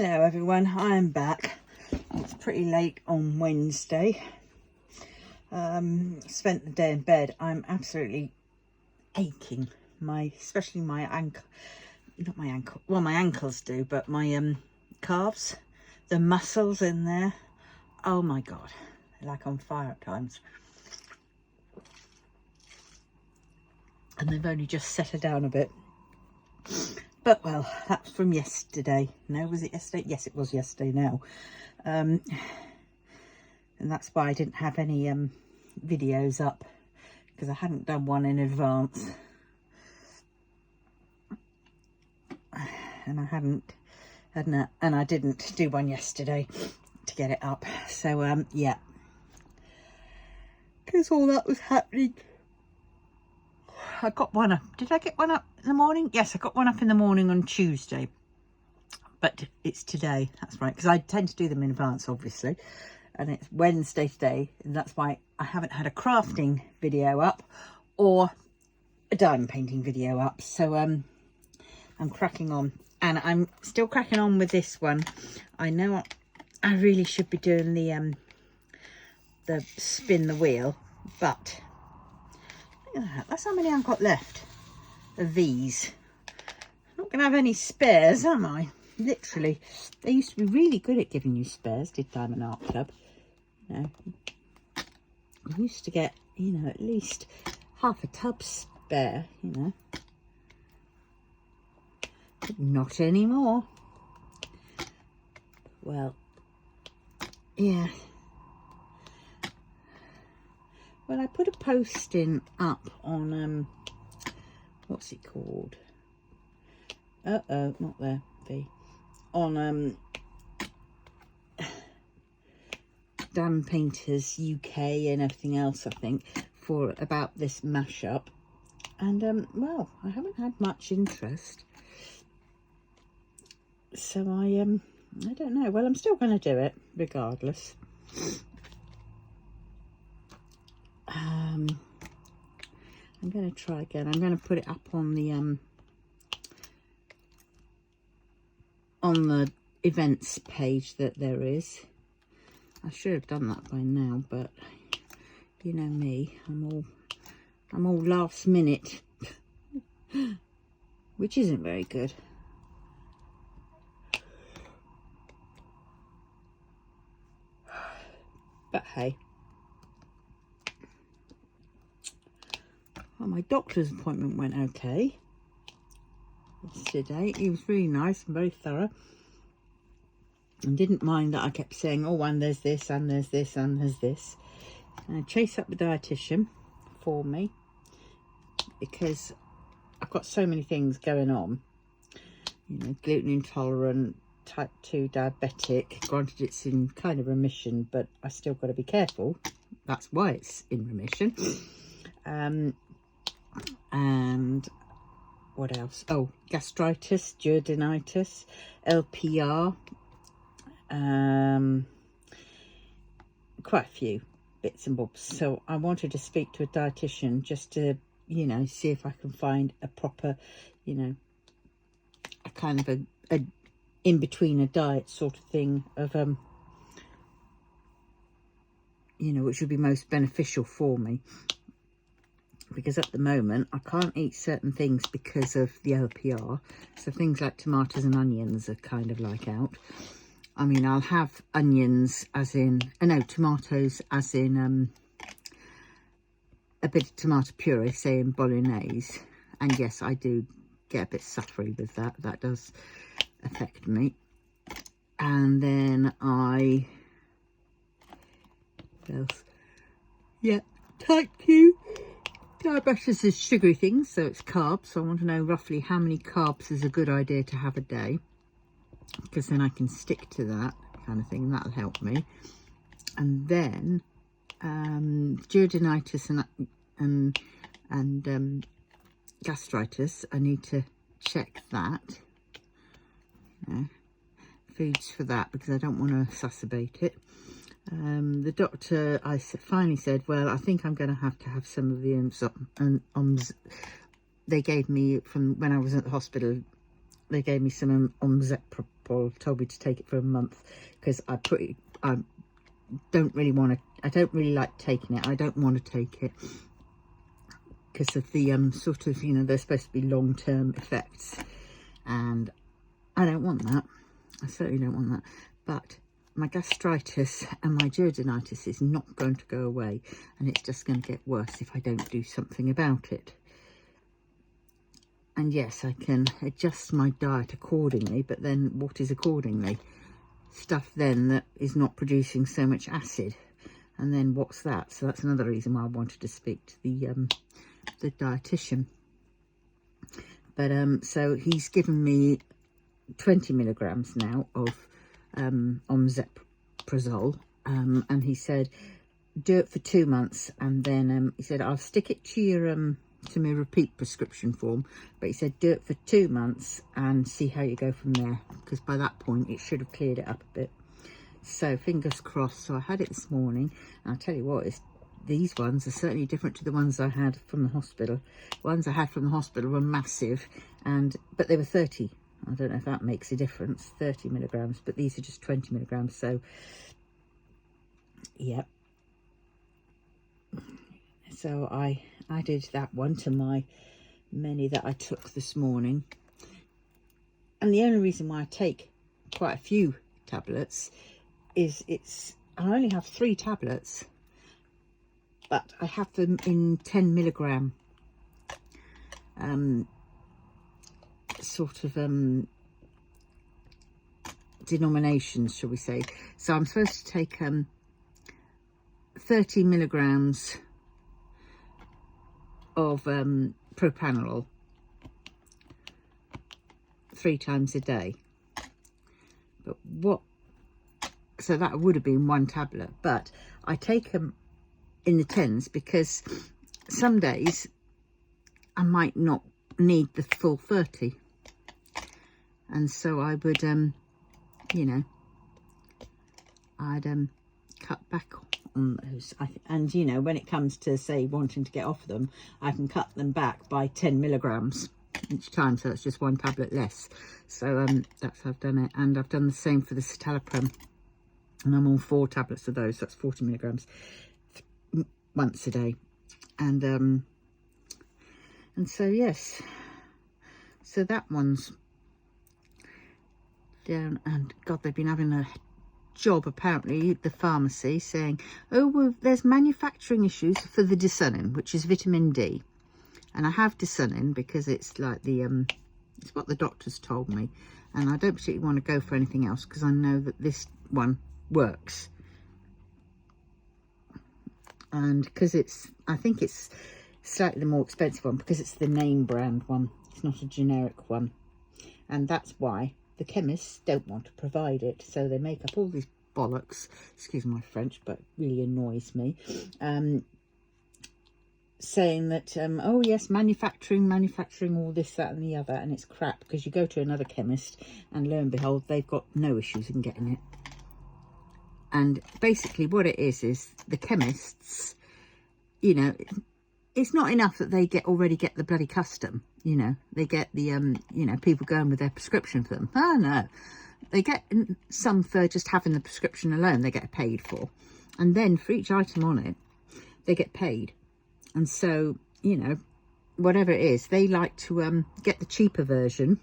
Hello everyone, I'm back. It's pretty late on Wednesday. Spent the day in bed. I'm absolutely aching. Especially my ankle, not my ankle, well my ankles do, but my calves, the muscles in there, oh my god, they're like on fire at times. And they've only just settled down a bit. But well, that's from yesterday. No, was it yesterday? Yes, it was yesterday now. And that's why I didn't have any videos up, because I hadn't done one in advance. And I didn't do one yesterday to get it up. So yeah. Because all that was happening. I got one up. Did I get one up in the morning? Yes, I got one up in the morning on Tuesday. But it's today. That's right. Because I tend to do them in advance, obviously. And it's Wednesday today. And that's why I haven't had a crafting video up or a diamond painting video up. So I'm cracking on. And I'm still cracking on with this one. I know I really should be doing the spin the wheel. But that's how many I've got left of these. I'm not going to have any spares, am I? Literally. They used to be really good at giving you spares, did Diamond Art Club. You know, I used to get, you know, at least half a tub spare, you know. But not anymore. Well, yeah. Well, I put a posting up on, what's it called? Uh-oh, not there, V. On, Diamond Painters UK and everything else, I think, about this mashup. And, well, I haven't had much interest. So I don't know. Well, I'm still going to do it, regardless. I'm going to try again. I'm going to put it up on the events page that there is. I should have done that by now, but you know me, I'm all last minute, which isn't very good. But hey. Well, my doctor's appointment went okay yesterday. He was really nice and very thorough, and didn't mind that I kept saying, oh, and there's this, and there's this, and there's this. And I chased up the dietitian for me, because I've got so many things going on. You know, gluten intolerant, type 2 diabetic. Granted, it's in kind of remission, but I still got to be careful. That's why it's in remission. And what else? Oh, gastritis, duodenitis, LPR, quite a few bits and bobs. So I wanted to speak to a dietitian just to, you know, see if I can find a proper, you know, a kind of a in between a diet sort of thing of you know, which would be most beneficial for me. Because at the moment, I can't eat certain things because of the LPR. So things like tomatoes and onions are kind of like out. I mean, I'll have onions as in, no, tomatoes as in a bit of tomato puree, say in bolognese. And yes, I do get a bit suffery with that. That does affect me. And then what else? Yeah, type 2. Diabetes is sugary things, so it's carbs. So I want to know roughly how many carbs is a good idea to have a day, because then I can stick to that kind of thing, and that'll help me. And then duodenitis and gastritis, I need to check that. Yeah. Foods for that, because I don't want to exacerbate it. The doctor, finally said, well, I think I'm going to have some of the they gave me from when I was at the hospital they gave me some Omzepropol, told me to take it for a month, because I don't really like taking it. I don't want to take it because of the sort of, you know, they're supposed to be long-term effects, and I don't want that. I certainly don't want that. But my gastritis and my duodenitis is not going to go away, and it's just going to get worse if I don't do something about it. And yes, I can adjust my diet accordingly, but then what is accordingly? Stuff then that is not producing so much acid. And then what's that? So that's another reason why I wanted to speak to the dietitian. But so he's given me 20 milligrams now of omeprazole, and he said do it for 2 months, and then he said I'll stick it to your to my repeat prescription form, but he said do it for 2 months and see how you go from there, because by that point it should have cleared it up a bit. So fingers crossed. So I had it this morning, and I'll tell you what, these ones are certainly different to the ones I had from the hospital. The ones I had from the hospital were massive, but they were 30. I don't know if that makes a difference, 30 milligrams, but these are just 20 milligrams. So yeah, so I added that one to my many that I took this morning. And the only reason why I take quite a few tablets is I only have 3 tablets, but I have them in 10 milligram sort of denominations, shall we say. So I'm supposed to take 30 milligrams of propranolol 3 times a day. But so that would have been 1 tablet, but I take them in the 10s because some days I might not need the full 30, and so I would you know, I'd cut back on those. And you know, when it comes to say wanting to get off them, I can cut them back by 10 milligrams each time, so it's just 1 tablet less. So that's how I've done it. And I've done the same for the citalopram, and I'm on 4 tablets of those, so that's 40 milligrams once a day. And so yes, so that one's down. And God, they've been having a job apparently, the pharmacy, saying, oh well, there's manufacturing issues for the Disonin, which is vitamin D. And I have Disonin because it's like the it's what the doctors told me, and I don't particularly want to go for anything else because I know that this one works. And because I think it's slightly the more expensive one, because it's the name brand one, it's not a generic one, and that's why the chemists don't want to provide it. So they make up all these bollocks, excuse my French, but it really annoys me, saying that oh yes, manufacturing all this, that and the other, and it's crap, because you go to another chemist and lo and behold they've got no issues in getting it. And basically what it is the chemists, you know, it's not enough that they already get the bloody custom, you know, they get the you know, people going with their prescription for them. Oh no, they get some for just having the prescription alone, they get paid for, and then for each item on it they get paid. And so, you know, whatever it is, they like to get the cheaper version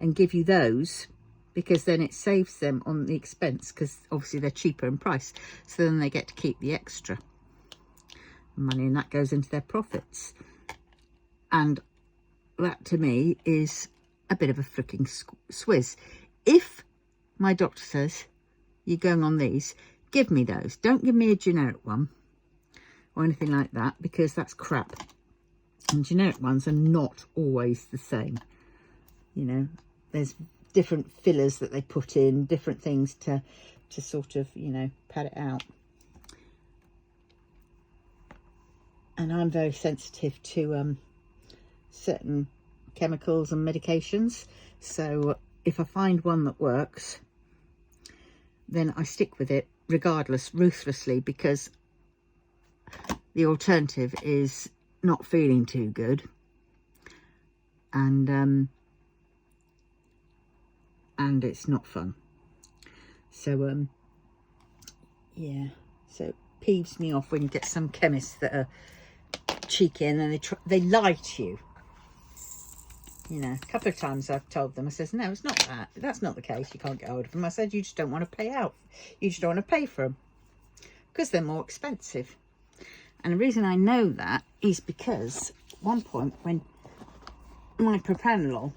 and give you those, because then it saves them on the expense, because obviously they're cheaper in price, so then they get to keep the extra money, and that goes into their profits. And that to me is a bit of a freaking swizz. If my doctor says you're going on these, give me those, don't give me a generic one or anything like that, because that's crap. And generic ones are not always the same, you know, there's different fillers that they put in, different things to sort of, you know, pad it out. And I'm very sensitive to certain chemicals and medications, so if I find one that works, then I stick with it regardless, ruthlessly, because the alternative is not feeling too good. And and it's not fun. So yeah, so it peeves me off when you get some chemists that are cheeky and then they lie to you. You know, a couple of times I've told them, I says, no, it's not that. That's not the case. You can't get hold of them. I said, you just don't want to pay out. You just don't want to pay for them because they're more expensive. And the reason I know that is because at one point when my propranolol,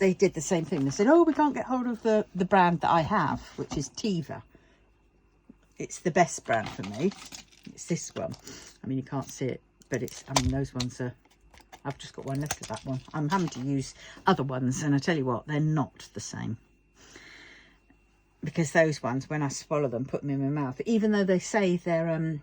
they did the same thing. They said, oh, we can't get hold of the brand that I have, which is Teva. It's the best brand for me. It's this one. I mean, you can't see it, but it's, I mean, those ones are, I've just got one left of that one. I'm having to use other ones, and I tell you what, they're not the same. Because those ones, when I swallow them, put them in my mouth, even though they say they're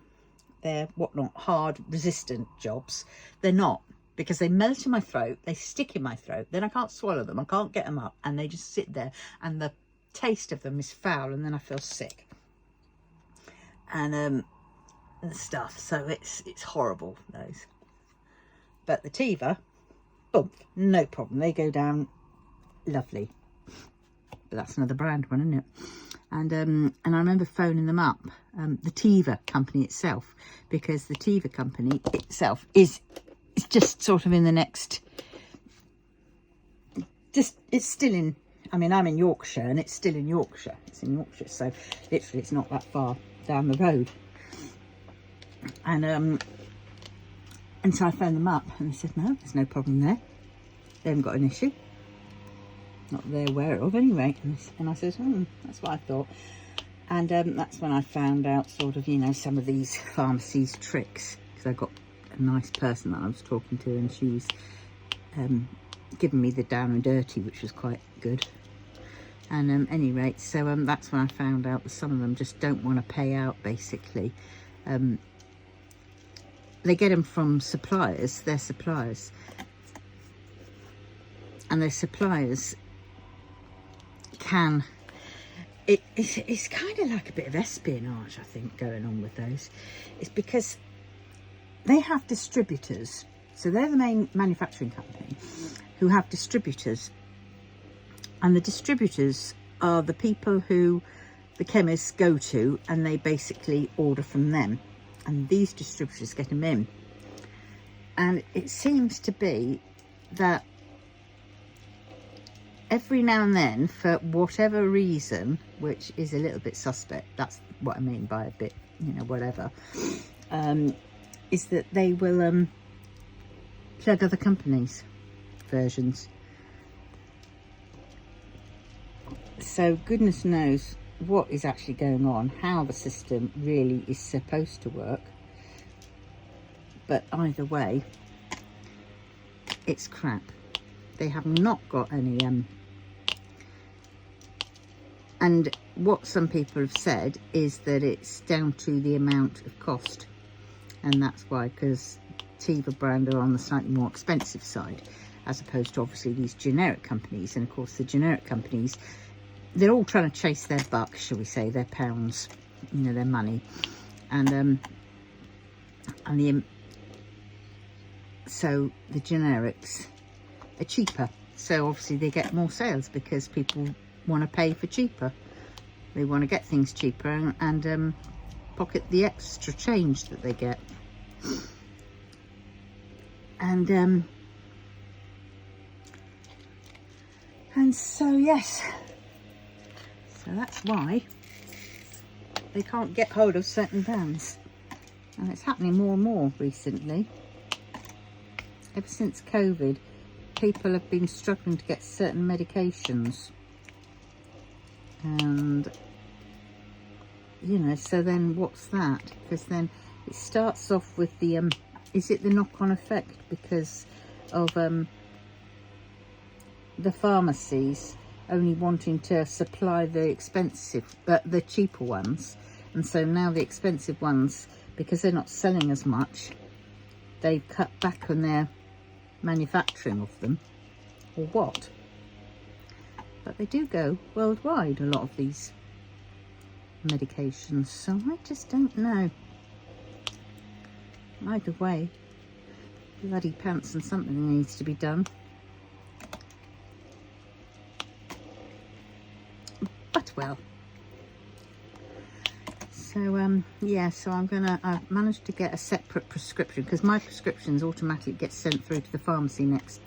whatnot, hard, resistant jobs, they're not. Because they melt in my throat, they stick in my throat, then I can't swallow them, I can't get them up, and they just sit there, and the taste of them is foul, and then I feel sick. And stuff, so it's horrible, those. But the Teva, boom, no problem, they go down lovely. But that's another brand one, isn't it? And I remember phoning them up, the Teva company itself, because the Teva company itself is just sort of in the next, it's still in, I mean, I'm in Yorkshire and it's still in Yorkshire. It's in Yorkshire, so literally it's not that far down the road. And so I phoned them up and they said, no, there's no problem there. They haven't got an issue. Not that they're aware of anyway. And I said, that's what I thought. And that's when I found out sort of, you know, some of these pharmacies' tricks. Because I got a nice person that I was talking to, and she was giving me the down and dirty, which was quite good. And any rate, so that's when I found out that some of them just don't want to pay out, basically. They get them from suppliers, their suppliers. And their suppliers can... It's kind of like a bit of espionage, I think, going on with those. It's because they have distributors. So they're the main manufacturing company who have distributors. And the distributors are the people who the chemists go to, and they basically order from them. And these distributors get them in. And it seems to be that every now and then, for whatever reason, which is a little bit suspect, that's what I mean by a bit, you know, whatever, is that they will plug other companies' versions. So goodness knows what is actually going on, how the system really is supposed to work. But either way, it's crap. They have not got any... and what some people have said is that it's down to the amount of cost. And that's why, because Teva brand are on the slightly more expensive side, as opposed to obviously these generic companies. And of course the generic companies, they're all trying to chase their buck, shall we say, their pounds, you know, their money. And so the generics are cheaper. So obviously they get more sales because people want to pay for cheaper. They want to get things cheaper and pocket the extra change that they get. And so yes, so that's why they can't get hold of certain brands, and it's happening more and more recently. Ever since COVID, people have been struggling to get certain medications, and you know, so then what's that? Because then it starts off with the is it the knock-on effect because of the pharmacies only wanting to supply the expensive, but the cheaper ones, and so now the expensive ones, because they're not selling as much, they've cut back on their manufacturing of them, or what? But they do go worldwide, a lot of these medications, so I just don't know. Either way, bloody pants, and something needs to be done. as well. So yeah, so I've managed to get a separate prescription, because my prescriptions automatically get sent through to the pharmacy next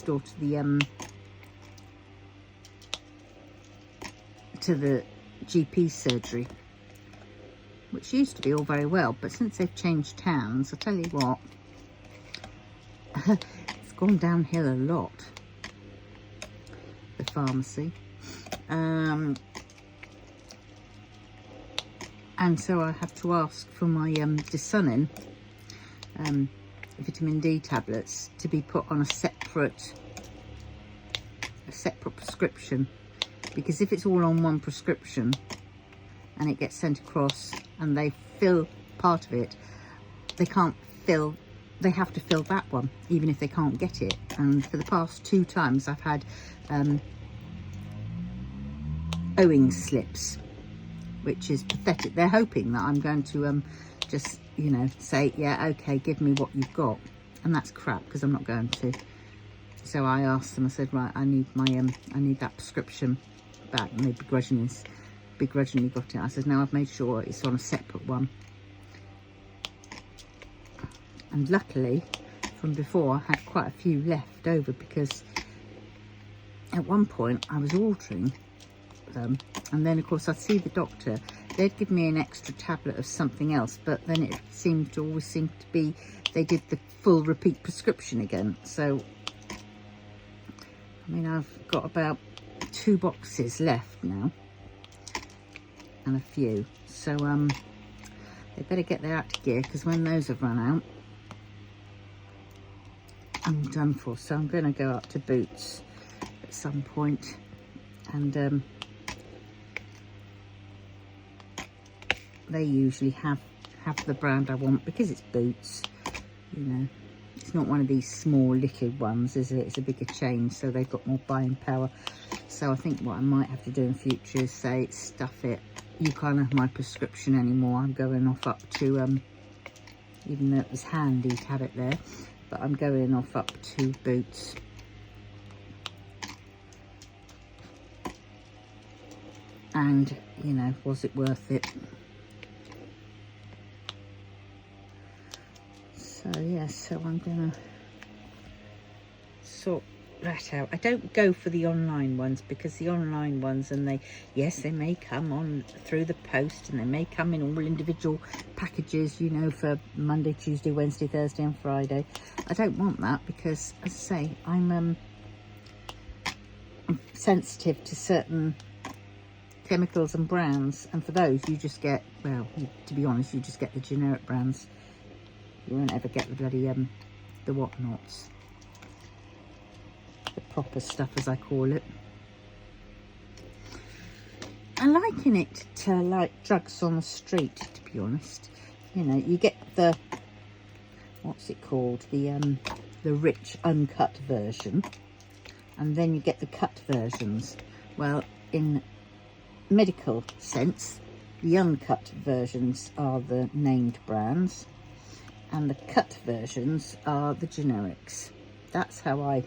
door to the GP surgery, which used to be all very well, but since they've changed towns, I'll tell you what, it's gone downhill a lot, the pharmacy. And so I have to ask for my Dissonin vitamin D tablets to be put on a separate prescription, because if it's all on one prescription and it gets sent across and they fill part of it, they have to fill that one even if they can't get it. And for the past 2 times I've had owing slips, which is pathetic. They're hoping that I'm going to just, you know, say, yeah, okay, give me what you've got, and that's crap, because I'm not going to. So I asked them, I said, right, I need my I need that prescription back. And they begrudgingly got it. I said, no, I've made sure it's on a separate one. And luckily from before I had quite a few left over, because at one point I was ordering them, and then of course I'd see the doctor, they'd give me an extra tablet of something else, but then it always seemed to be they did the full repeat prescription again. So I mean, I've got about 2 boxes left now and a few, so they better get their act gear, because when those have run out I'm done for. So I'm going to go up to Boots at some point and they usually have the brand I want, because it's Boots, you know. It's not one of these small little ones, is it? It's a bigger chain, so they've got more buying power. So I think what I might have to do in future is say, stuff it, you can't have my prescription anymore. I'm going off up to, even though it was handy to have it there, but I'm going off up to Boots. And, you know, was it worth it? So yes, so I'm gonna sort that out. I don't go for the online ones, because the online ones, and they may come on through the post, and they may come in all individual packages, you know, for Monday, Tuesday, Wednesday, Thursday and Friday. I don't want that, because as I say, I'm sensitive to certain chemicals and brands, and for those you just get, well, to be honest, you just get the generic brands. You won't ever get the bloody the whatnots, the proper stuff, as I call it. I liken it to like drugs on the street, to be honest. You know, you get the, what's it called, the rich uncut version, and then you get the cut versions. Well, in medical sense, the uncut versions are the named brands, and the cut versions are the generics. That's how I,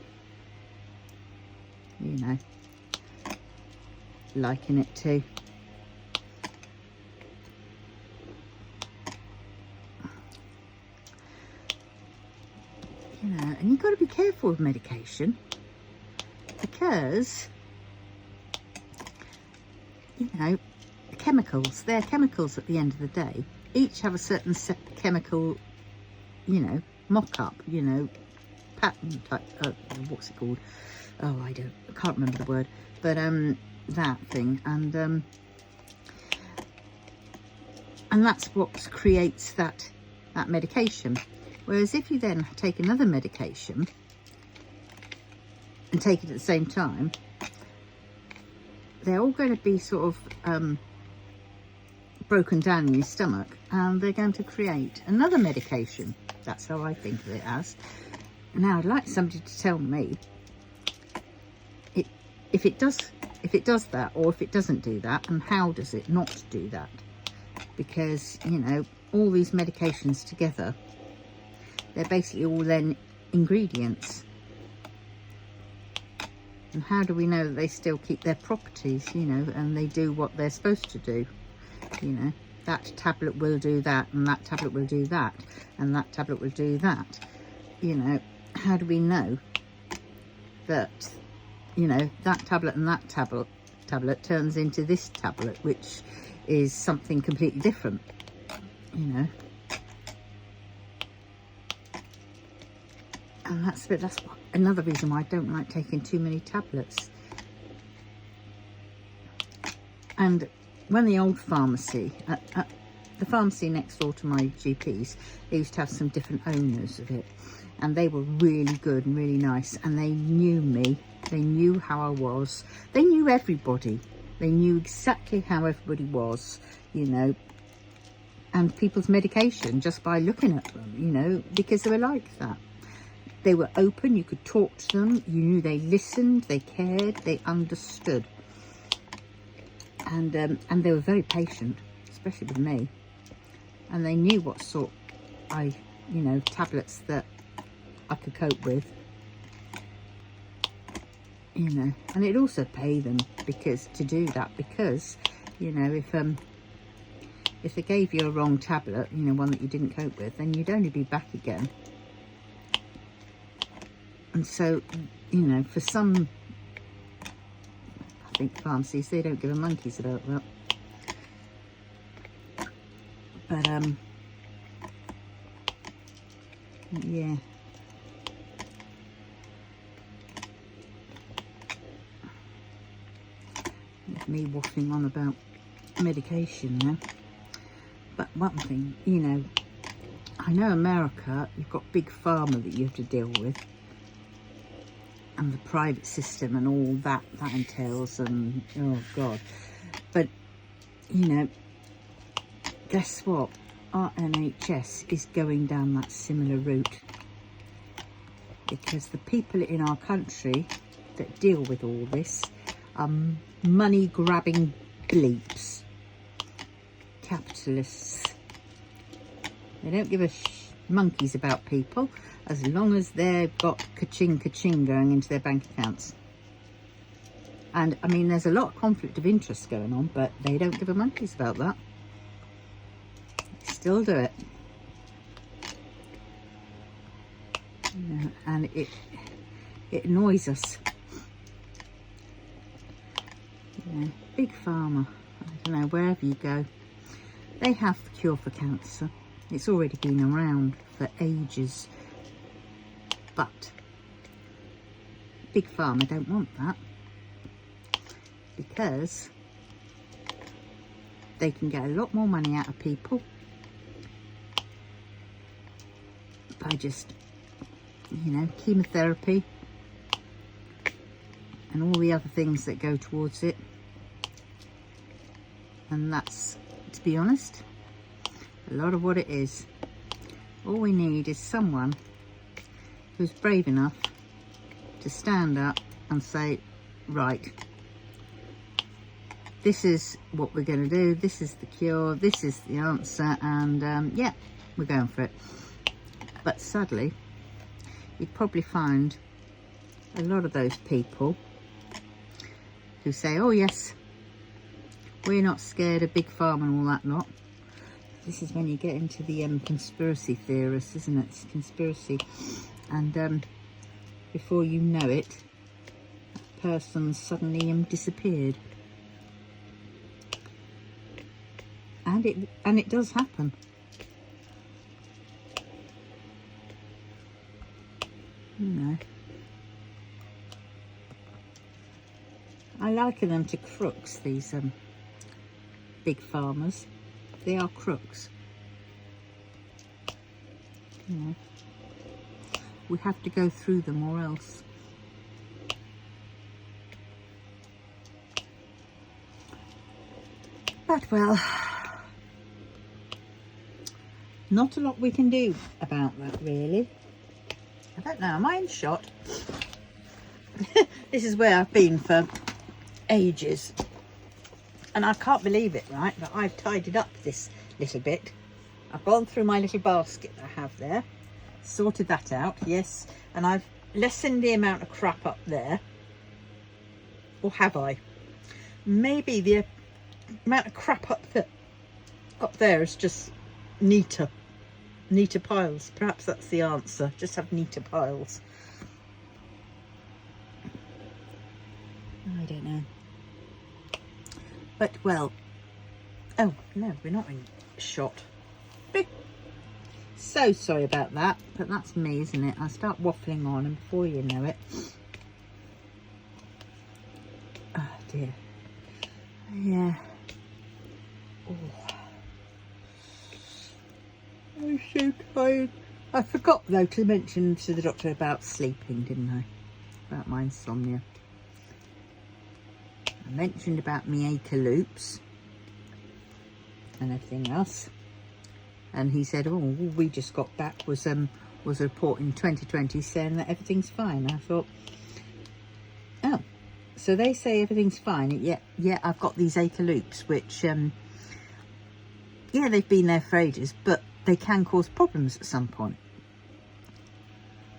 you know, liken it to. You know, and you've got to be careful with medication, because, you know, chemicals, they're chemicals at the end of the day. Each have a certain chemical, you know, mock-up, you know, pattern type, what's it called? Oh, I can't remember the word, but that thing, and that's what creates that medication. Whereas if you then take another medication and take it at the same time, they're all going to be sort of broken down in your stomach, and they're going to create another medication. That's how I think of it as. Now, I'd like somebody to tell me if it does that, or if it doesn't do that, and how does it not do that? Because, you know, all these medications together, they're basically all then ingredients. And how do we know that they still keep their properties, you know, and they do what they're supposed to do? You know, that tablet will do that, and that tablet will do that, and that tablet will do that. You know, how do we know that, you know, that tablet and that tablet turns into this tablet, which is something completely different, you know? And that's another reason why I don't like taking too many tablets. And when the old pharmacy, the pharmacy next door to my GP's, they used to have some different owners of it, and they were really good and really nice, and they knew me, they knew how I was, they knew everybody, they knew exactly how everybody was, you know, and people's medication just by looking at them, you know, because they were like that. They were open, you could talk to them, you knew they listened, they cared, they understood. And they were very patient, especially with me. And they knew what sort you know, tablets that I could cope with. You know, and it'd also pay them to do that, because, you know, if they gave you a wrong tablet, you know, one that you didn't cope with, then you'd only be back again. And so, you know, for some, I think pharmacies, they don't give a monkeys about that. But yeah. There's me waffling on about medication now. But one thing, you know, I know America, you've got big pharma that you have to deal with, and the private system and all that entails, and oh god. But you know, guess what, our NHS is going down that similar route, because the people in our country that deal with all this are money grabbing bleeps, capitalists. They don't give a monkeys about people, as long as they've got ka-ching going into their bank accounts. And I mean, there's a lot of conflict of interest going on, but they don't give a monkeys about that. They still do it. You know, and it annoys us. You know, big pharma, I don't know, wherever you go, they have the cure for cancer. It's already been around for ages. But big pharma don't want that, because they can get a lot more money out of people by just, you know, chemotherapy and all the other things that go towards it. And that's, to be honest, a lot of what it is. All we need is someone who's brave enough to stand up and say, right, this is what we're going to do, this is the cure, this is the answer, and yeah, we're going for it. But sadly, you'd probably find a lot of those people who say, oh yes, we're not scared of big pharma and all that lot. This is when you get into the conspiracy theorists, isn't it? It's conspiracy. And before you know it, that person suddenly disappeared. And it does happen. You know, I liken them to crooks, these big farmers. They are crooks. You know, we have to go through them or else. But well, not a lot we can do about that, really. I don't know, am I in shot? This is where I've been for ages. And I can't believe it, right, that I've tidied up this little bit. I've gone through my little basket that I have there, sorted that out, yes, and I've lessened the amount of crap up there. or have I? Maybe the amount of crap up there is just neater piles. Perhaps that's the answer. Just have neater piles. I don't know. But well, oh no, we're not in shot. So sorry about that, but that's me, isn't it? I start waffling on, and before you know it, oh dear, yeah. Oh, I'm so tired. I forgot though to mention to the doctor about sleeping, didn't I? About my insomnia. I mentioned about me acre loops and everything else, and he said, "Oh, we just got back was a report in 2020 saying that everything's fine." I thought, oh, so they say everything's fine. Yeah, I've got these acre loops, which yeah, they've been there for ages, but they can cause problems at some point.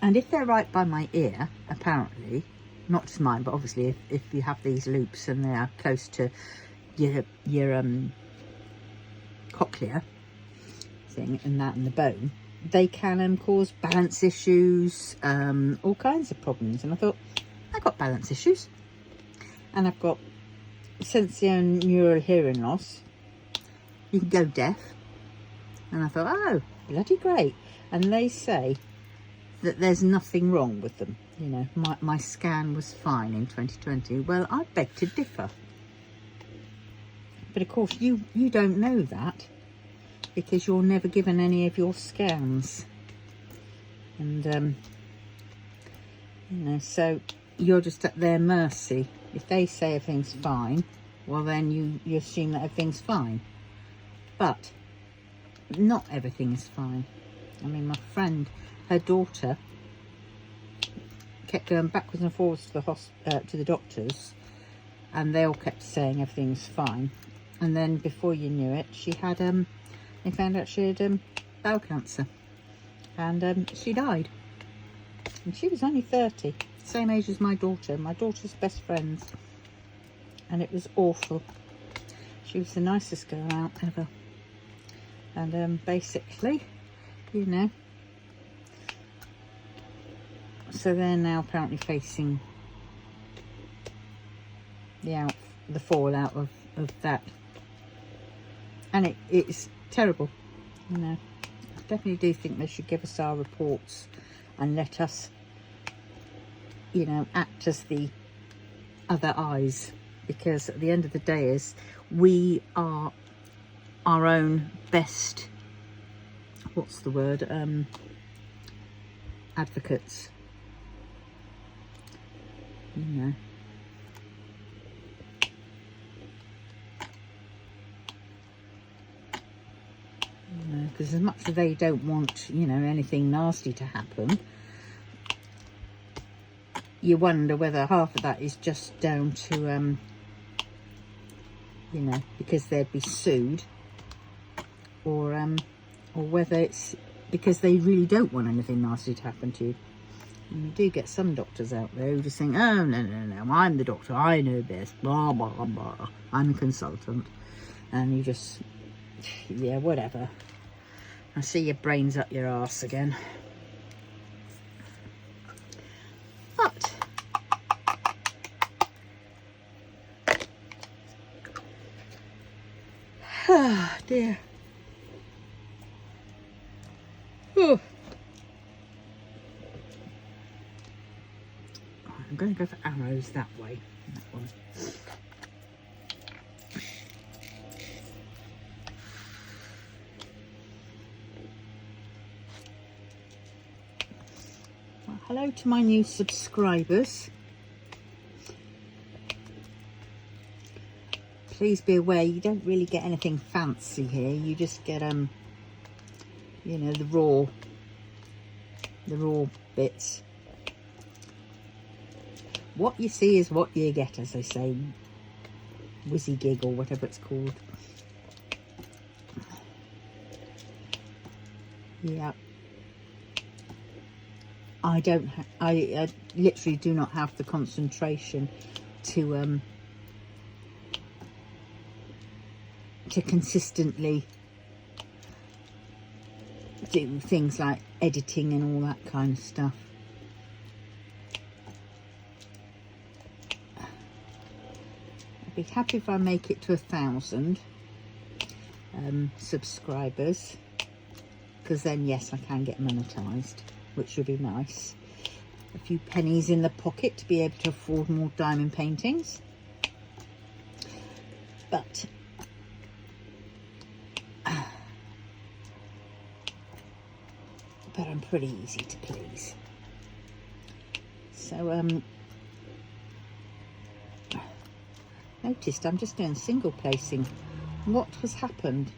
And if they're right by my ear, apparently, not just mine, but obviously if you have these loops and they are close to your cochlea thing and that and the bone, they can cause balance issues, all kinds of problems. And I thought, I've got balance issues and I've got sensorineural hearing loss. You can go deaf. And I thought, oh, bloody great. And they say that there's nothing wrong with them. You know, my scan was fine in 2020. Well, I beg to differ. But of course, you don't know that because you're never given any of your scans. And, you know, so you're just at their mercy. If they say everything's fine, well, then you assume that everything's fine. But not everything is fine. I mean, my friend, her daughter kept going backwards and forwards to the doctors, and they all kept saying everything's fine. And then before you knew it, she had they found out she had bowel cancer, and she died. And she was only 30, same age as my daughter's best friends, and it was awful. She was the nicest girl out ever. And basically, you know, so they're now apparently facing the fallout of that, and it's terrible. You know, I definitely do think they should give us our reports and let us, you know, act as the other eyes, because at the end of the day, is we are our own best, what's the word, advocates, you know. Because as much as they don't want, you know, anything nasty to happen, you wonder whether half of that is just down to, you know, because they'd be sued, or whether it's because they really don't want anything nasty to happen to you. And you do get some doctors out there who just think, oh, no, I'm the doctor, I know best, blah, blah, blah, I'm a consultant. And you just, yeah, whatever. I see your brains up your arse again. But ah, dear. Oh. I'm going to go for arrows that way. That one. Well, hello to my new subscribers. Please be aware you don't really get anything fancy here. You just get you know, the raw bits. What you see is what you get, as they say. Whizzy gig or whatever it's called. Yeah. I literally do not have the concentration to consistently do things like editing and all that kind of stuff. I'd be happy if I make it to 1,000 subscribers, because then yes, I can get monetized, which would be nice. A few pennies in the pocket to be able to afford more diamond paintings. But I'm pretty easy to please. So noticed I'm just doing single placing. What has happened?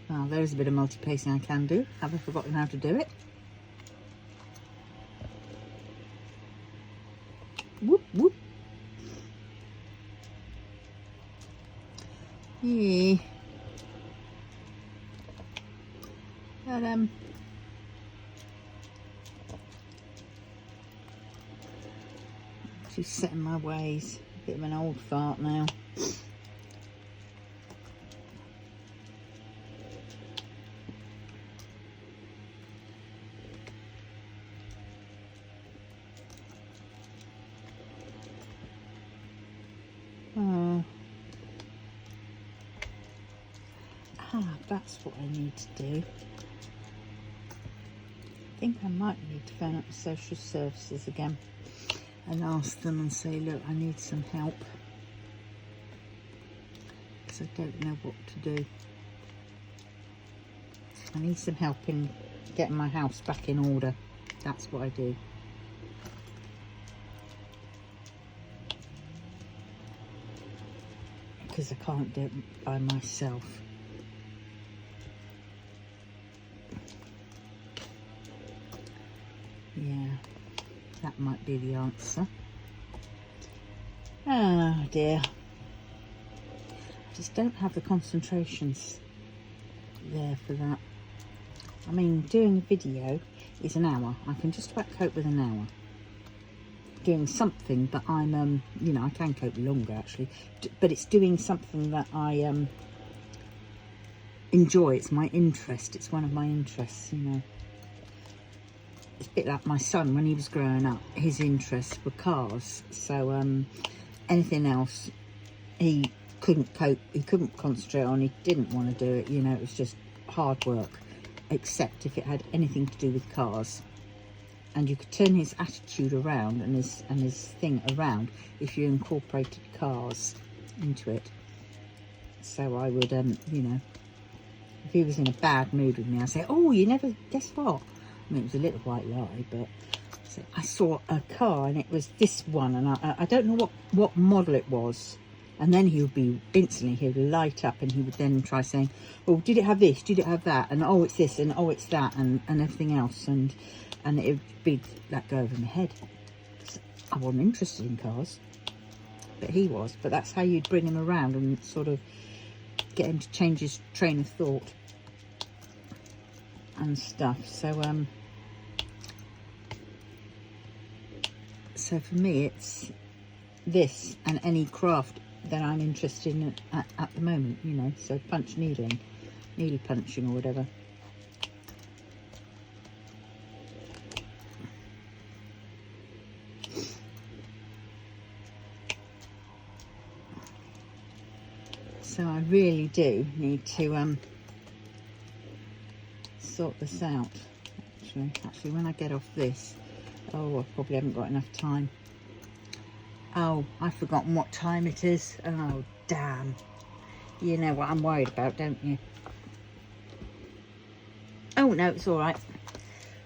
Well, there is a bit of multi-placing I can do. Have I forgotten how to do it? Whoop whoop. Yeah. But she's set in my ways. A bit of an old fart now. That's what I need to do. I think I might need to phone up the social services again and ask them and say, look, I need some help, because I don't know what to do. I need some help in getting my house back in order. That's what I do. Because I can't do it by myself. Yeah, that might be the answer. Oh dear. I just don't have the concentrations there for that. I mean, doing a video is an hour. I can just about cope with an hour. Doing something that I'm, you know, I can cope with longer actually, but it's doing something that I enjoy. It's my interest. It's one of my interests, you know. It's a bit like my son when he was growing up. His interests were cars, so anything else he couldn't cope, he couldn't concentrate on, he didn't want to do it, you know. It was just hard work, except if it had anything to do with cars. And you could turn his attitude around and his thing around if you incorporated cars into it. So I would, you know, if he was in a bad mood with me, I'd say, oh, you never, guess what? I mean, it was a little white lie, but so I saw a car and it was this one, and I don't know what model it was. And then he would be instantly, he would light up, and he would then try saying, oh, did it have this? Did it have that? And oh, it's this, and oh, it's that, and everything else. And it would be that go over my head. I wasn't interested in cars, but he was. But that's how you'd bring him around and sort of get him to change his train of thought and stuff. So for me, it's this and any craft that I'm interested in at the moment, you know. So punch needling, needle punching or whatever. So I really do need to sort this out. Actually, when I get off this, oh, I probably haven't got enough time. Oh, I've forgotten what time it is. Oh, damn. You know what I'm worried about, don't you? Oh, no, it's all right.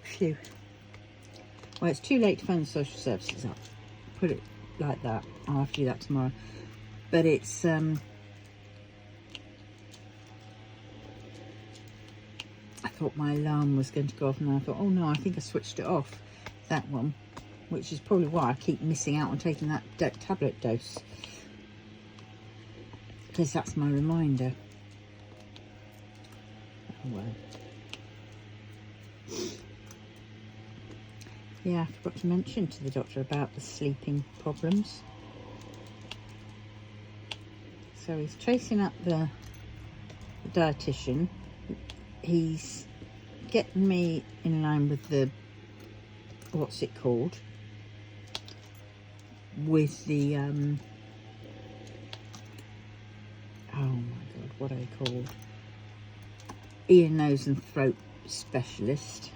Phew. Well, it's too late to phone the social services up. Put it like that. I'll have to do that tomorrow. But it's, I thought my alarm was going to go off, and I thought, oh no, I think I switched it off, that one, which is probably why I keep missing out on taking that tablet dose, because that's my reminder. Oh well. Yeah, I forgot to mention to the doctor about the sleeping problems. So he's chasing up the dietitian. He's getting me in line with the, what's it called, with the oh my god, what are they called, ear, nose and throat specialist.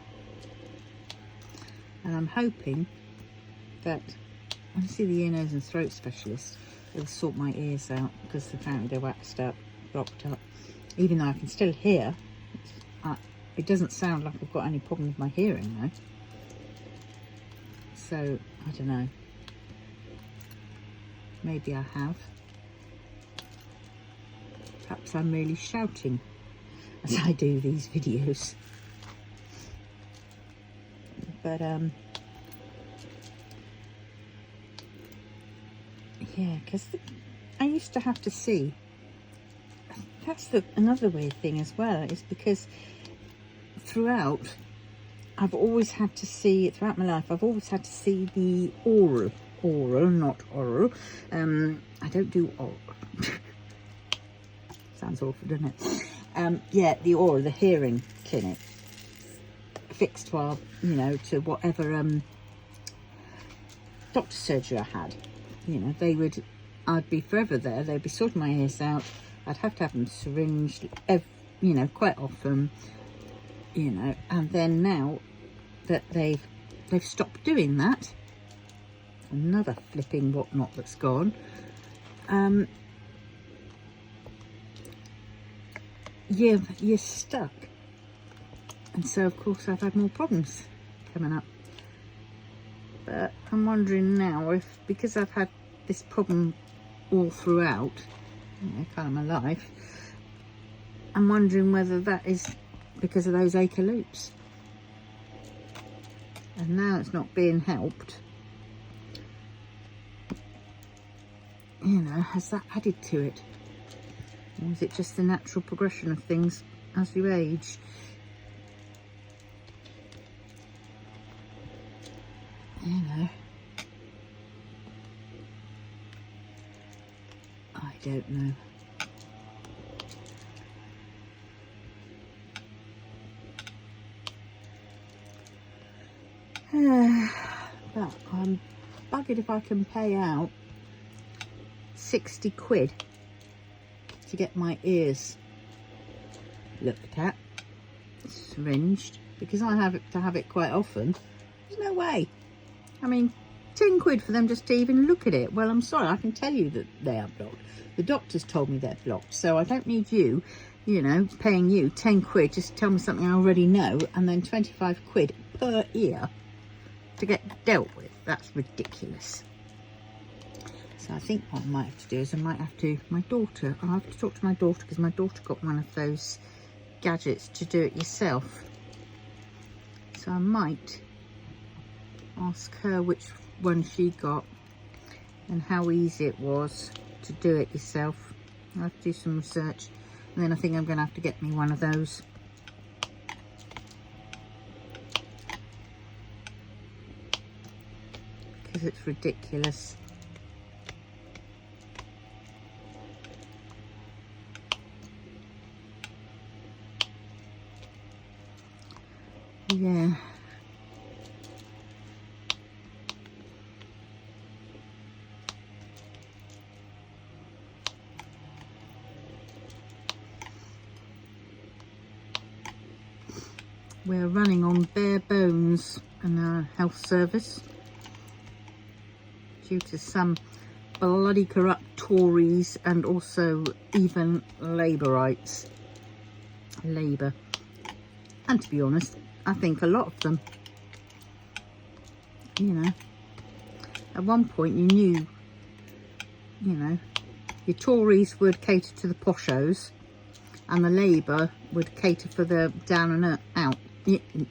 And I'm hoping that when I see the ear, nose and throat specialist, it'll sort my ears out, because apparently they're waxed up, blocked up. Even though I can still hear, it doesn't sound like I've got any problem with my hearing though. So, I don't know. Maybe I have. Perhaps I'm really shouting as I do these videos. But, yeah, because I used to have to see. That's another weird thing as well, is because throughout I've always had to see, throughout my life, I've always had to see the oral, not oral. I don't do oral. Sounds awful, doesn't it? Yeah, the oral, the hearing clinic, fixed to our, you know, to whatever doctor surgery I had. You know, I'd be forever there. They'd be sorting my ears out. I'd have to have them syringed, you know, quite often. You know, and then now that they've stopped doing that, another flipping whatnot that's gone. You're stuck, and so of course I've had more problems coming up. But I'm wondering now if, because I've had this problem all throughout, you know, kind of my life, I'm wondering whether that is because of those acre loops. And now it's not being helped. You know, has that added to it? Or is it just the natural progression of things as you age? You know, I don't know. But I'm buggered if I can pay out 60 quid to get my ears looked at, syringed, because I have to have it quite often. There's no way. I mean, 10 quid for them just to even look at it. Well, I'm sorry, I can tell you that they are blocked. The doctor's told me they're blocked, so I don't need you, you know, paying you 10 quid just to tell me something I already know, and then 25 quid per ear to get dealt with. That's ridiculous. So I think what I might have to do is I might have to, I'll have to talk to my daughter, because my daughter got one of those gadgets to do it yourself. So I might ask her which one she got and how easy it was to do it yourself. I'll have to do some research, and then I think I'm going to have to get me one of those. Because it's ridiculous. Yeah. We're running on bare bones in our health service due to some bloody corrupt Tories and also even Labourites. Labour. And to be honest, I think a lot of them, you know, at one point you knew, you know, your Tories would cater to the poshos and the Labour would cater for the down and out,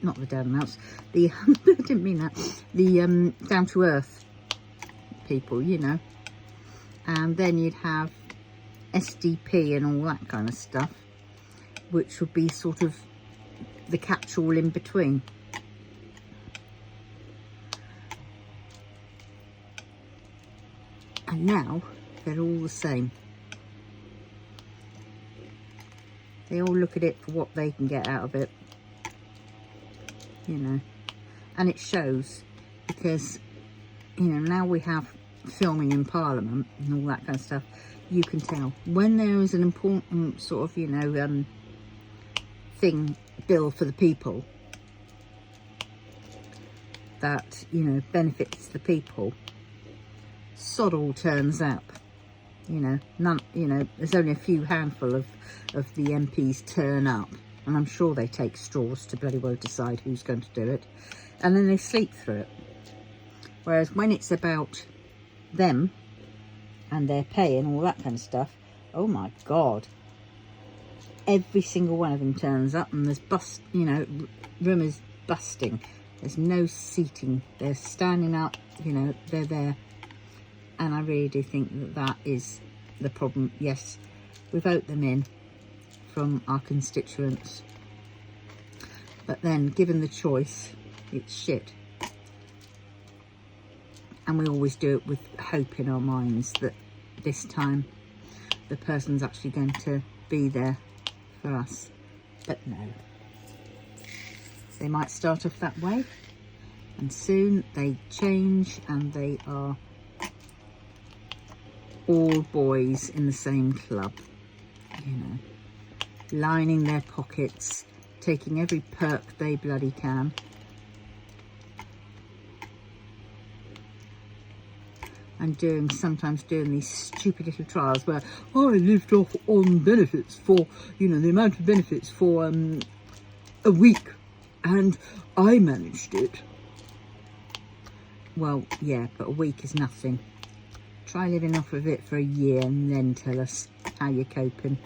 not the down and outs, the, I didn't mean that, the down to earth people, you know. And then you'd have SDP and all that kind of stuff, which would be sort of the catch-all in between. And now they're all the same. They all look at it for what they can get out of it, you know. And it shows, because, you know, now we have filming in Parliament and all that kind of stuff. You can tell when there is an important sort of, you know, bill for the people that, you know, benefits the people, sod all turns up. You know, none, you know, there's only a few handful of the MPs turn up, and I'm sure they take straws to bloody well decide who's going to do it, and then they sleep through it. Whereas when it's about them and their pay and all that kind of stuff, oh my God, every single one of them turns up, and there's you know, room is busting. There's no seating. They're standing up, you know, they're there. And I really do think that that is the problem. Yes, we vote them in from our constituents, but then given the choice, it's shit. And we always do it with hope in our minds that this time the person's actually going to be there for us. But no. They might start off that way, and soon they change and they are all boys in the same club, you know, lining their pockets, taking every perk they bloody can. And sometimes doing these stupid little trials where I lived off on benefits for, you know, the amount of benefits for a week, and I managed it. Well, yeah, but a week is nothing. Try living off of it for a year and then tell us how you're coping.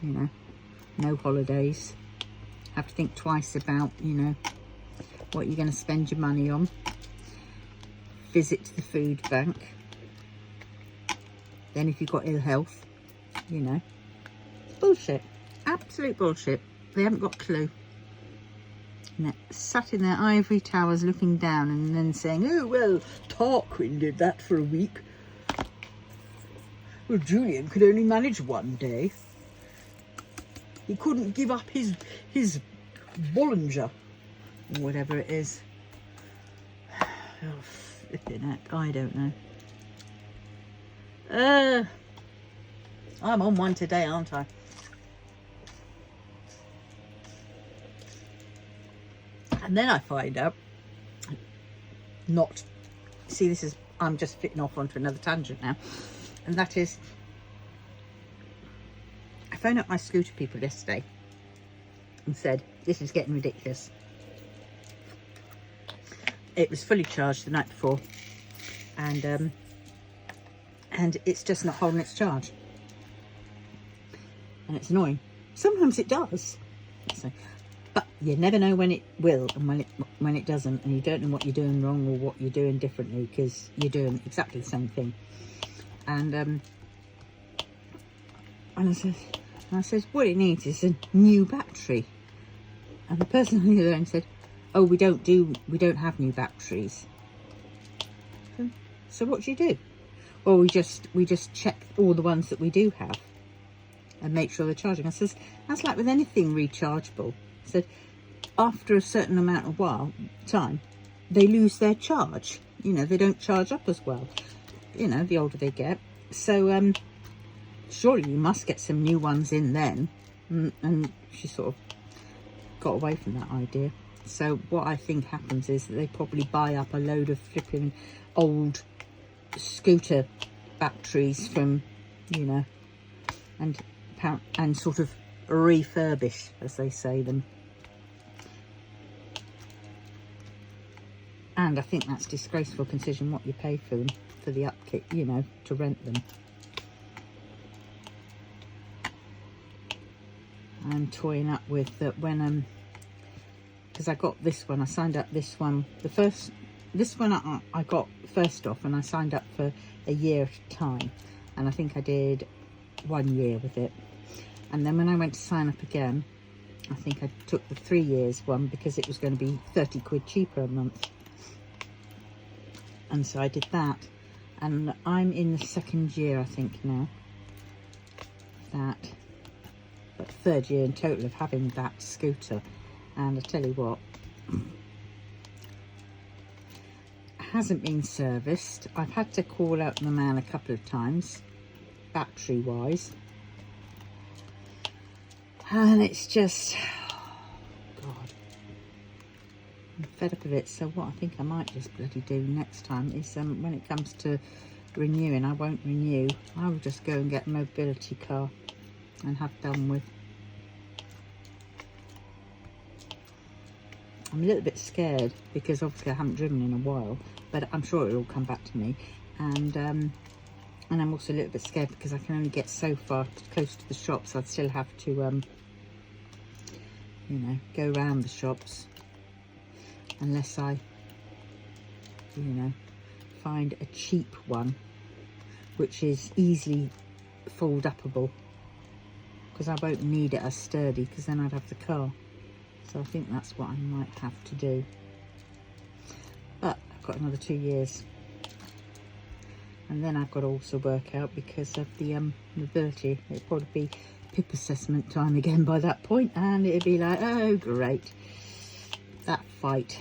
You know, no holidays. Have to think twice about, you know, what you're going to spend your money on. Visit to the food bank. Then if you've got ill health, you know, it's bullshit. Absolute bullshit. They haven't got a clue. And they're sat in their ivory towers looking down and then saying, oh, well, Tarquin did that for a week. Well, Julian could only manage one day. He couldn't give up his Bollinger, or whatever it is. Oh, flipping heck, I don't know. I'm on one today, aren't I? And then I find out, I'm just fitting off onto another tangent now. And that is, I phoned up my scooter people yesterday and said, this is getting ridiculous. It was fully charged the night before, and it's just not holding its charge. And it's annoying. Sometimes it does. So, but you never know when it will and when it doesn't, and you don't know what you're doing wrong or what you're doing differently, because you're doing exactly the same thing. And I said, what it needs is a new battery. And the person on the other end said, oh, we don't have new batteries. So what do you do? Well, we just check all the ones that we do have and make sure they're charging. I says, that's like with anything rechargeable. I said, after a certain amount of time, they lose their charge. You know, they don't charge up as well, you know, the older they get. So surely you must get some new ones in then. And she sort of got away from that idea. So what I think happens is that they probably buy up a load of flipping old scooter batteries from, you know, and sort of refurbish, as they say them. And I think that's disgraceful considering what you pay for them, for the upkeep, you know, to rent them. I'm toying up with that when because I got this one, I signed up this one, this one I got first off, and I signed up for a year at a time, and I think I did 1 year with it. And then when I went to sign up again, I think I took the 3 years one because it was going to be 30 quid cheaper a month. And so I did that, and I'm in the second year, I think, now, that, but third year in total of having that scooter. And I tell you what, hasn't been serviced. I've had to call out the man a couple of times, battery wise, and it's just, oh God, I'm fed up of it. So what I think I might just bloody do next time is when it comes to renewing, I won't renew, I will just go and get a mobility car and have done with. I'm a little bit scared because obviously I haven't driven in a while, but I'm sure it'll all come back to me. And I'm also a little bit scared because I can only get so far close to the shops. I'd still have to, you know, go around the shops unless I, you know, find a cheap one which is easily fold-upable, because I won't need it as sturdy, because then I'd have the car. So I think that's what I might have to do. But I've got another 2 years. And then I've got to also work out, because of the mobility, it'll probably be PIP assessment time again by that point, and it'd be like, oh great, that fight.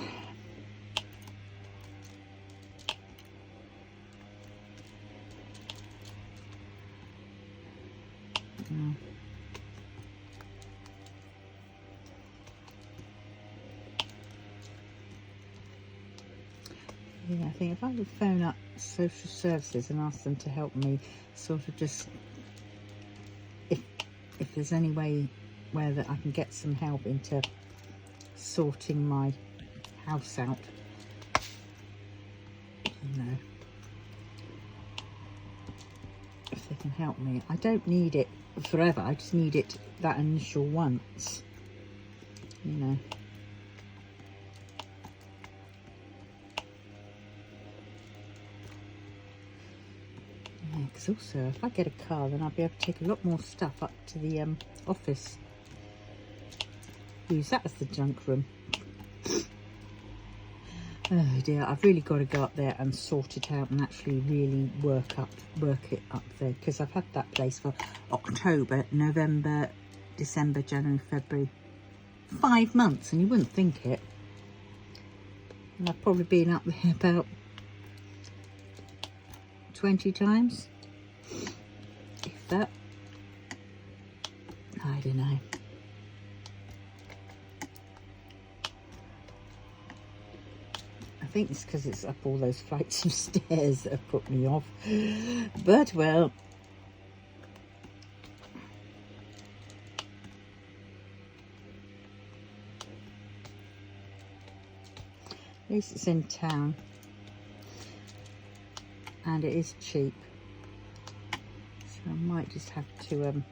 Yeah, I think if I would phone up social services and ask them to help me sort of just, if there's any way where that I can get some help into sorting my house out, you know, if they can help me. I don't need it forever, I just need it that initial once, you know. Because also, if I get a car, then I'll be able to take a lot more stuff up to the office. Use that as the junk room. Oh dear, I've really got to go up there and sort it out and actually really work it up there. Because I've had that place for October, November, December, January, February. 5 months, and you wouldn't think it. And I've probably been up there about 20 times, if that. I don't know. I think it's because it's up all those flights of stairs that have put me off, but well, at least it's in town. And it is cheap, so I might just have to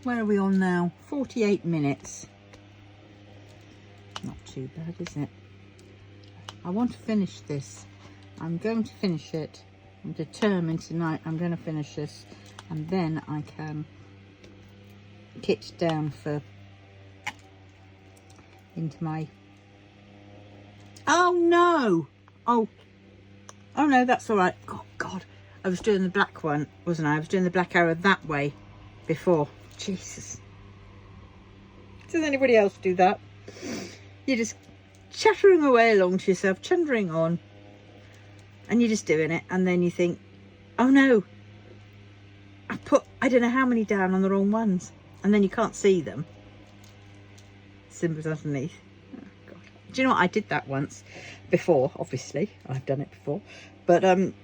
where are we on now? 48 minutes. Not too bad, is it? I want to finish this. I'm going to finish it. I'm determined tonight I'm going to finish this, and then I can kit down for into my, oh no, oh no, that's all right. Oh God, I was doing the black one, wasn't I? I was doing the black arrow that way before. Jesus, does anybody else do that? You're just chattering away along to yourself, chundering on, and you're just doing it, and then you think, oh no, I put I don't know how many down on the wrong ones, and then you can't see them, symbols underneath. Oh God. Do you know what, I did that once before, obviously I've done it before, but and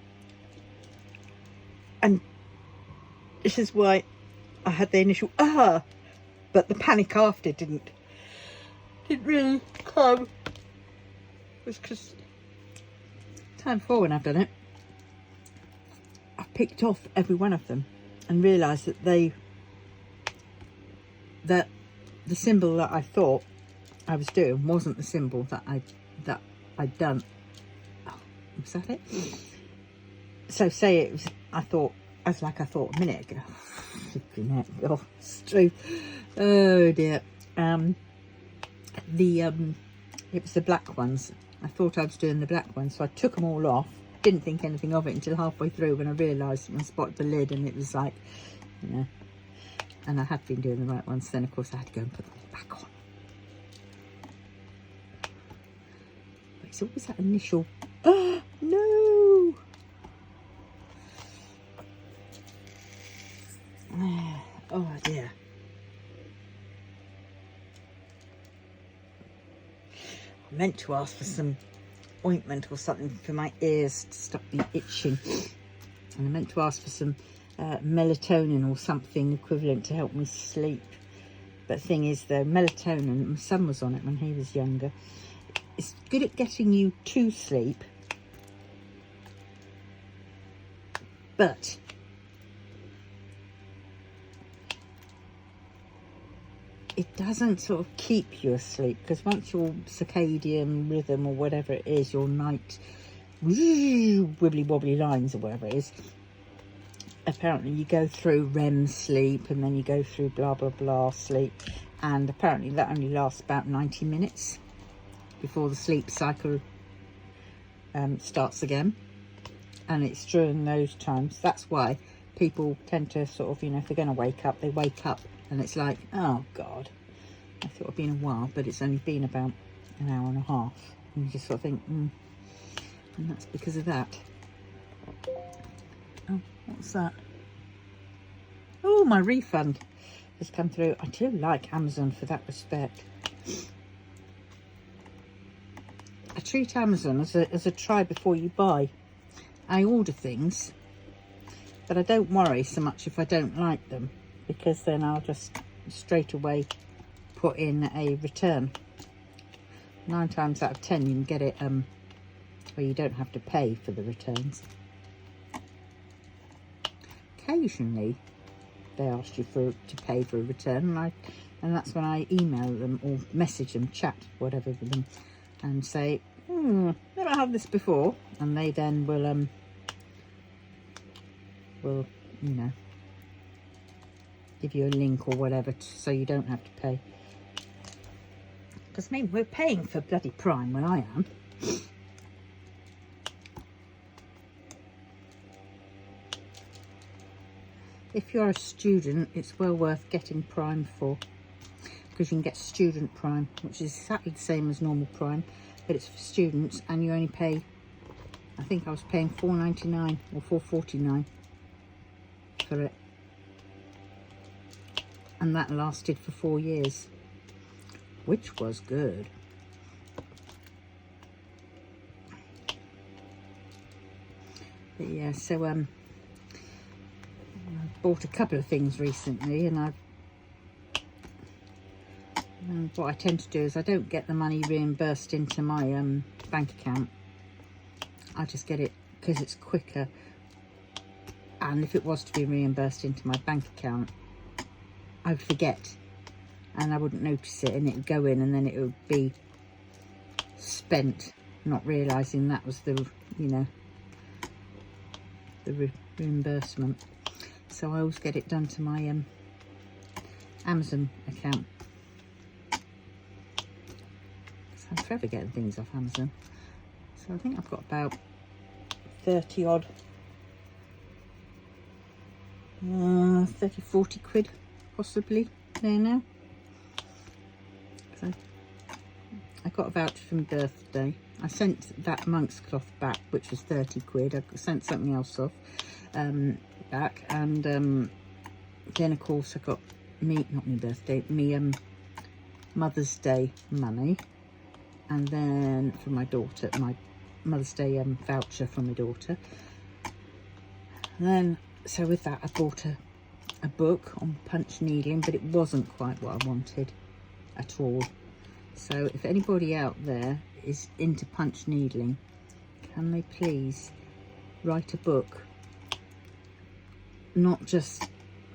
this is why I had the initial but the panic after didn't really come. It was because time before when I've done it, I've picked off every one of them and realised that the symbol that I thought I was doing wasn't the symbol that I'd done. Oh, was that it? So say it was, I thought a minute ago. Oh, it's true. Oh dear. It was the black ones. I thought I was doing the black ones, so I took them all off. Didn't think anything of it until halfway through when I realised when I spotted the lid, and it was like, you know, and I had been doing the right ones. Then of course I had to go and put them back on. But it's always that initial, oh no! Oh dear. I meant to ask for some ointment or something for my ears to stop me itching, and I meant to ask for some melatonin or something equivalent to help me sleep. But the thing is though, melatonin, my son was on it when he was younger, it's good at getting you to sleep, but it doesn't sort of keep you asleep, because once your circadian rhythm or whatever it is, your night wibbly wobbly lines or whatever it is, apparently you go through REM sleep and then you go through blah blah blah sleep, and apparently that only lasts about 90 minutes before the sleep cycle starts again. And it's during those times, that's why people tend to sort of, you know, if they're going to wake up, they wake up and it's like, oh God, I thought it'd been a while, but it's only been about an hour and a half. And you just sort of think, and that's because of that. Oh, what's that? Oh, my refund has come through. I do like Amazon for that respect. I treat Amazon as a try before you buy. I order things, but I don't worry so much if I don't like them, because then I'll just straight away put in a return. 9 times out of 10 you can get it where you don't have to pay for the returns. Occasionally they ask you to pay for a return, and that's when I email them or message them, chat whatever with them, and say, never had this before, and they then will you know, give you a link or whatever so you don't have to pay. Because I mean, we're paying for bloody Prime when I am. If you're a student, it's well worth getting Prime for, because you can get student Prime, which is exactly the same as normal Prime, but it's for students, and you only pay, I think I was paying $4.99 or $4.49 for it, and that lasted for 4 years, which was good. But yeah, so I bought a couple of things recently, and what I tend to do is I don't get the money reimbursed into my bank account. I just get it because it's quicker, and if it was to be reimbursed into my bank account, I would forget and I wouldn't notice it, and it would go in and then it would be spent, not realising that was the, you know, the reimbursement. So I always get it done to my Amazon account. So I'm forever getting things off Amazon. So I think I've got about 30 odd, 30, 40 quid possibly there now. So I got a voucher for my birthday. I sent that monk's cloth back, which was 30 quid. I sent something else off back, and then of course I got not my birthday, Mother's Day money, and then for my daughter, my Mother's Day voucher from my daughter. And then, so with that I bought a book on punch needling, but it wasn't quite what I wanted at all. So if anybody out there is into punch needling, can they please write a book not just,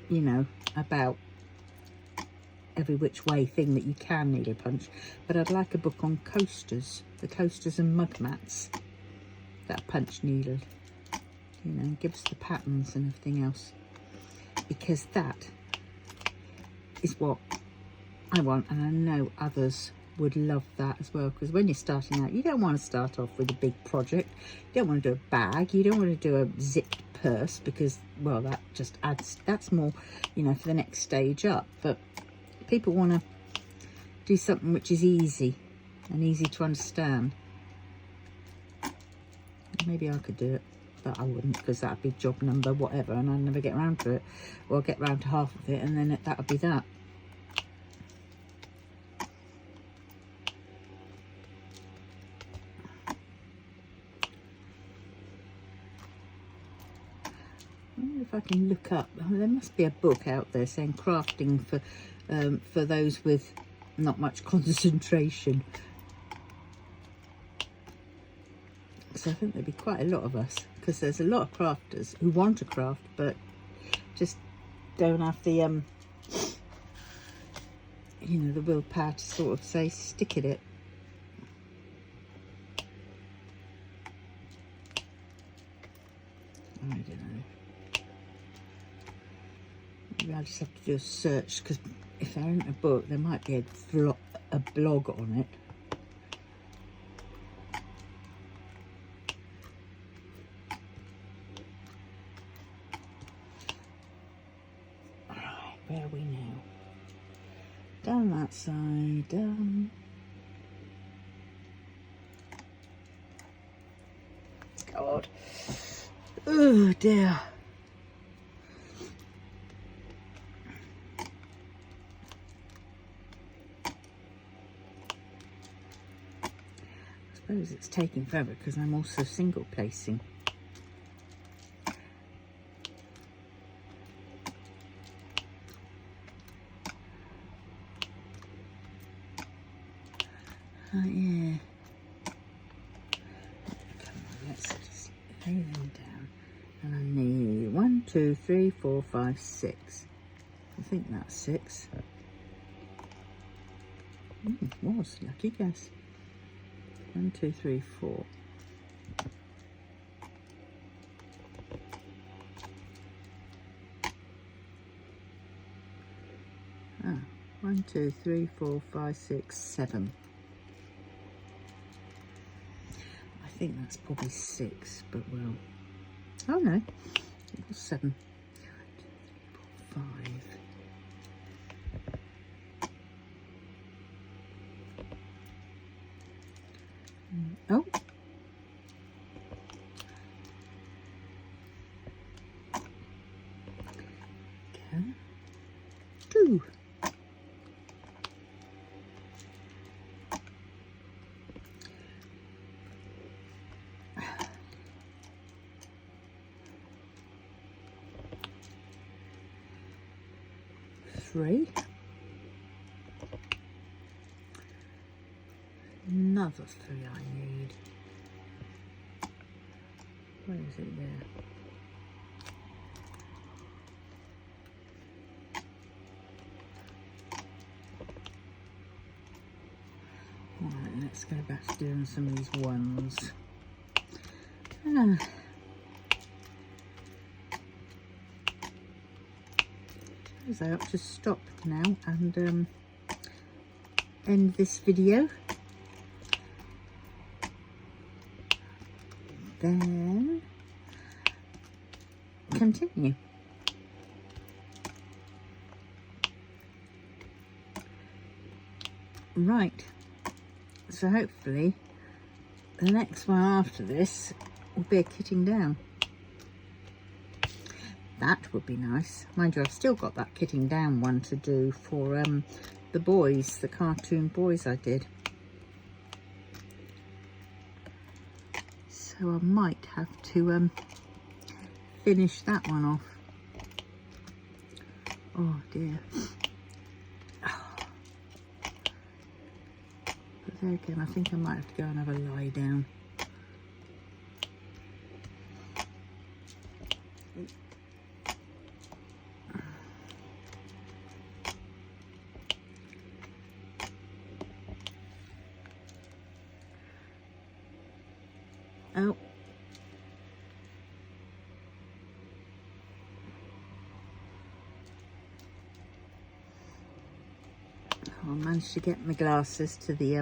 you know, about every which way thing that you can needle punch, but I'd like a book on coasters, the coasters and mug mats that are punch needled, you know, gives the patterns and everything else, because that is what I want, and I know others would love that as well, because when you're starting out, you don't want to start off with a big project, you don't want to do a bag, you don't want to do a zipped purse, because, well, that just adds, that's more, you know, for the next stage up. But people want to do something which is easy and easy to understand. Maybe I could do it, but I wouldn't, because that'd be job number whatever, and I'd never get around to it, or I'll get round to half of it, and then that would be that. I wonder if I can look up, oh, there must be a book out there saying crafting for those with not much concentration. So I think there'd be quite a lot of us, because there's a lot of crafters who want to craft but just don't have the you know, the willpower to sort of say stick at it. I don't know. Maybe I'll just have to do a search, because if there isn't a book, there might be a blog on it. Alright, where are we now? Down that side, down. God. Oh dear. I suppose it's taking forever because I'm also single placing. Oh yeah. Come on, let's just lay them down. And I need 1, 2, 3, 4, 5, 6. I think that's 6. Was lucky guess. 1, 2, 3, 4. Ah, 1, 2, 3, 4, 5, 6, 7. I think that's probably 6, but well. Oh no, it was 7. 5. Oh. Okay. 2. Three. Another 3 I need. Where is it there? Alright, let's go back to doing some of these ones. So I'll just stop now and end this video. Then continue. Right, so hopefully the next one after this will be a kitting down. That would be nice. Mind you, I've still got that kitting down one to do for the boys, the cartoon boys I did. So I might have to finish that one off. Oh dear. But there again, I think I might have to go and have a lie down. I managed to get my glasses to the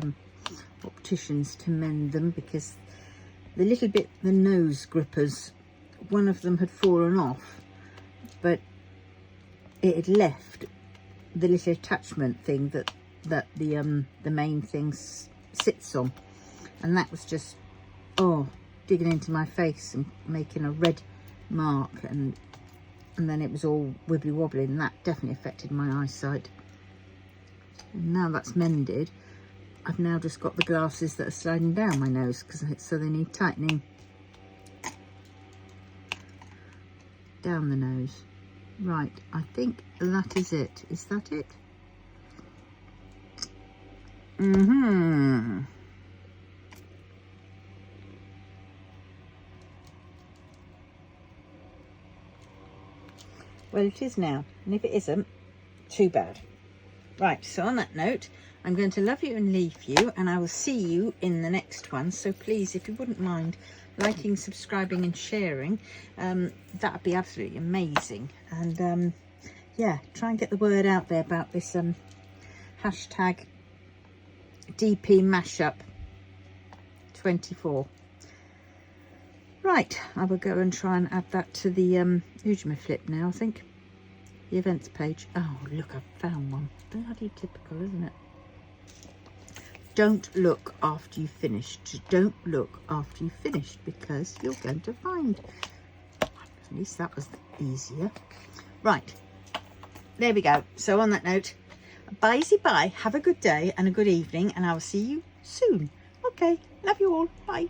opticians to mend them, because the little bit, the nose grippers, one of them had fallen off, but it had left the little attachment thing that the main thing sits on, and that was just, oh, digging into my face and making a red mark, and then it was all wibbly wobbly, and that definitely affected my eyesight. And now that's mended, I've now just got the glasses that are sliding down my nose, so they need tightening down the nose. Right, I think that is it. Is that it? Mm-hmm. Well, it is now, and if it isn't, too bad. Right, so on that note, I'm going to love you and leave you, and I will see you in the next one. So please, if you wouldn't mind liking, subscribing and sharing, that would be absolutely amazing. And yeah, try and get the word out there about this hashtag DP mashup 24. Right, I will go and try and add that to the Flip now, I think. The events page. Oh, look, I found one. Bloody typical, isn't it? Don't look after you've finished. Don't look after you've finished, because you're going to find. At least that was easier. Right, there we go. So on that note, bye. Have a good day and a good evening, and I will see you soon. Okay, love you all. Bye.